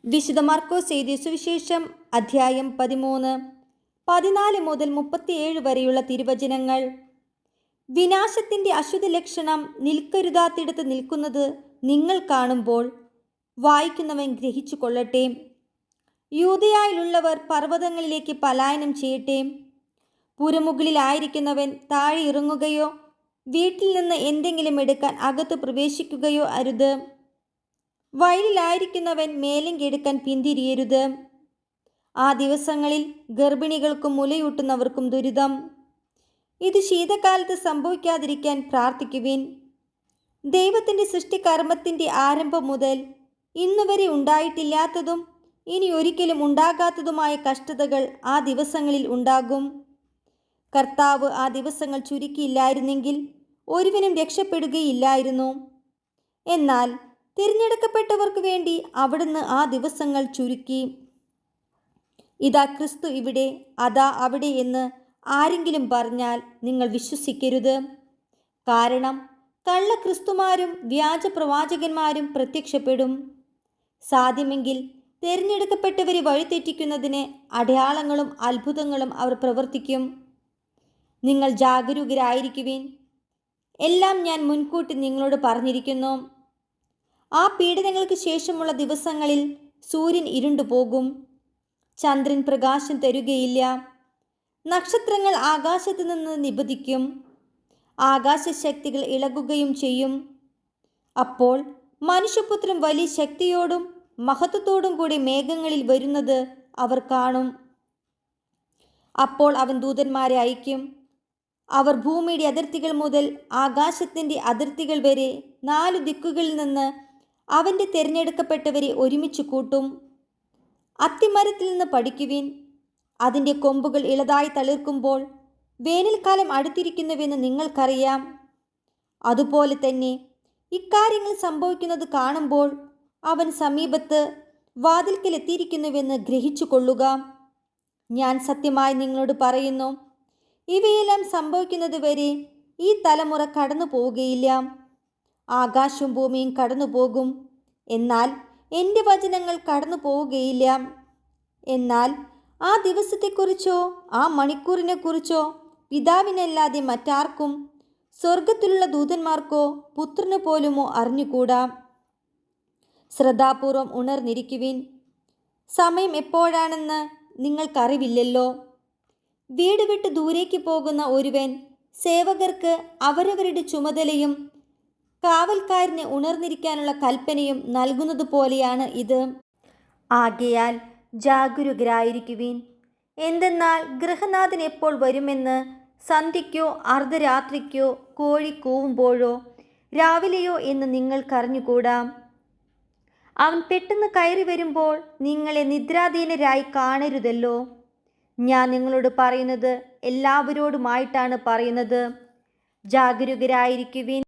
വിശുദ്ധ മർക്കോസ് എഴുതിയ സുവിശേഷം അധ്യായം 13, 14 മുതൽ 37 വരെയുള്ള തിരുവചനങ്ങൾ. വിനാശത്തിൻ്റെ അശുദ്ധ ലക്ഷണം നിൽക്കരുതാത്തിടത്ത് നിൽക്കുന്നത് നിങ്ങൾ കാണുമ്പോൾ വായിക്കുന്നവൻ ഗ്രഹിച്ചു കൊള്ളട്ടെ. യൂദയായിലുള്ളവർ പർവ്വതങ്ങളിലേക്ക് പലായനം ചെയ്യട്ടെ. പുരമുകളിലായിരിക്കുന്നവൻ താഴെ ഇറങ്ങുകയോ വീട്ടിൽ നിന്ന് എന്തെങ്കിലും എടുക്കാൻ അകത്ത് പ്രവേശിക്കുകയോ അരുത്. വയലിലായിരിക്കുന്നവൻ മേലങ്കി എടുക്കാൻ പിന്തിരിയരുത്. ആ ദിവസങ്ങളിൽ ഗർഭിണികൾക്കും മുലയൂട്ടുന്നവർക്കും ദുരിതം. ഇത് ശീതകാലത്ത് സംഭവിക്കാതിരിക്കാൻ പ്രാർത്ഥിക്കുവിൻ. ദൈവത്തിൻ്റെ സൃഷ്ടികർമ്മത്തിൻ്റെ ആരംഭം മുതൽ ഇന്നുവരെ ഉണ്ടായിട്ടില്ലാത്തതും ഇനി ഒരിക്കലും ഉണ്ടാകാത്തതുമായ കഷ്ടതകൾ ആ ദിവസങ്ങളിൽ ഉണ്ടാകും. കർത്താവ് ആ ദിവസങ്ങൾ ചുരുക്കിയില്ലായിരുന്നെങ്കിൽ ഒരുവനും രക്ഷപ്പെടുകയില്ലായിരുന്നു. എന്നാൽ തിരഞ്ഞെടുക്കപ്പെട്ടവർക്ക് വേണ്ടി അവിടുന്ന് ആ ദിവസങ്ങൾ ചുരുക്കി. ഇതാ ക്രിസ്തു ഇവിടെ, അതാ അവിടെ എന്ന് ആരെങ്കിലും പറഞ്ഞാൽ നിങ്ങൾ വിശ്വസിക്കരുത്. കാരണം കള്ളക്രിസ്തുമാരും വ്യാജ പ്രവാചകന്മാരും പ്രത്യക്ഷപ്പെടും. സാധ്യമെങ്കിൽ തിരഞ്ഞെടുക്കപ്പെട്ടവരെ വഴിതെറ്റിക്കുന്നതിന് അടയാളങ്ങളും അത്ഭുതങ്ങളും അവർ പ്രവർത്തിക്കും. നിങ്ങൾ ജാഗരൂകരായിരിക്കുവിൻ. എല്ലാം ഞാൻ മുൻകൂട്ടി നിങ്ങളോട് പറഞ്ഞിരിക്കുന്നു. ആ പീഡനങ്ങൾക്ക് ശേഷമുള്ള ദിവസങ്ങളിൽ സൂര്യൻ ഇരുണ്ടുപോകും, ചന്ദ്രൻ പ്രകാശം തരുകയില്ല, നക്ഷത്രങ്ങൾ ആകാശത്തു നിന്ന് നിപതിക്കും, ആകാശശക്തികൾ ഇളകുകയും ചെയ്യും. അപ്പോൾ മനുഷ്യപുത്രൻ വലിയ ശക്തിയോടും മഹത്വത്തോടും കൂടി മേഘങ്ങളിൽ വരുന്നത് അവർ കാണും. അപ്പോൾ അവൻ ദൂതന്മാരെ അയക്കും. അവർ ഭൂമിയുടെ അതിർത്തികൾ മുതൽ ആകാശത്തിൻ്റെ അതിർത്തികൾ വരെ 4 ദിക്കുകളിൽ നിന്ന് അവൻ്റെ തിരഞ്ഞെടുക്കപ്പെട്ടവരെ ഒരുമിച്ച് കൂട്ടും. അത്തിമരത്തിൽ നിന്ന് പഠിക്കുവിൻ. അതിൻ്റെ കൊമ്പുകൾ ഇളതായി തളിർക്കുമ്പോൾ വേനൽക്കാലം അടുത്തിരിക്കുന്നുവെന്ന് നിങ്ങൾക്കറിയാം. അതുപോലെ തന്നെ ഇക്കാര്യങ്ങൾ സംഭവിക്കുന്നത് കാണുമ്പോൾ അവൻ സമീപത്ത് വാതിൽക്കൽ എത്തിയിരിക്കുന്നുവെന്ന് ഗ്രഹിച്ചു കൊള്ളുക. ഞാൻ സത്യമായി നിങ്ങളോട് പറയുന്നു, ഇവയെല്ലാം സംഭവിക്കുന്നത് വരെ ഈ തലമുറ കടന്നു പോവുകയില്ല. ആകാശവും ഭൂമിയും കടന്നു പോകും, എന്നാൽ എൻ്റെ വചനങ്ങൾ കടന്നു പോവുകയില്ല. എന്നാൽ ആ ദിവസത്തെക്കുറിച്ചോ ആ മണിക്കൂറിനെക്കുറിച്ചോ പിതാവിനല്ലാതെ മറ്റാർക്കും, സ്വർഗത്തിലുള്ള ദൂതന്മാർക്കോ പുത്രന് പോലുമോ അറിഞ്ഞുകൂടാ. ശ്രദ്ധാപൂർവം ഉണർന്നിരിക്കുവിൻ. സമയം എപ്പോഴാണെന്ന് നിങ്ങൾക്കറിവില്ലല്ലോ. വീട് വിട്ട് ദൂരേക്ക് പോകുന്ന ഒരുവൻ സേവകർക്ക് അവരവരുടെ ചുമതലയും കാവൽക്കാരന് ഉണർന്നിരിക്കാനുള്ള കൽപ്പനയും നൽകുന്നത് പോലെയാണ് ഇത്. ആകയാൽ ജാഗരൂകരായിരിക്കുവിൻ. എന്തെന്നാൽ ഗൃഹനാഥൻ എപ്പോൾ വരുമെന്ന് സന്ധ്യയ്ക്കോ അർദ്ധരാത്രിക്കോ കോഴി കൂവുമ്പോഴോ രാവിലെയോ എന്ന് നിങ്ങൾക്കറിഞ്ഞുകൂടാ. അവൻ പെട്ടെന്ന് കയറി വരുമ്പോൾ നിങ്ങളെ നിദ്രാധീനരായി കാണരുതല്ലോ. ഞാൻ നിങ്ങളോട് പറയുന്നത് എല്ലാവരോടുമായിട്ടാണ് പറയുന്നത്. ജാഗരൂകരായിരിക്കുവിൻ.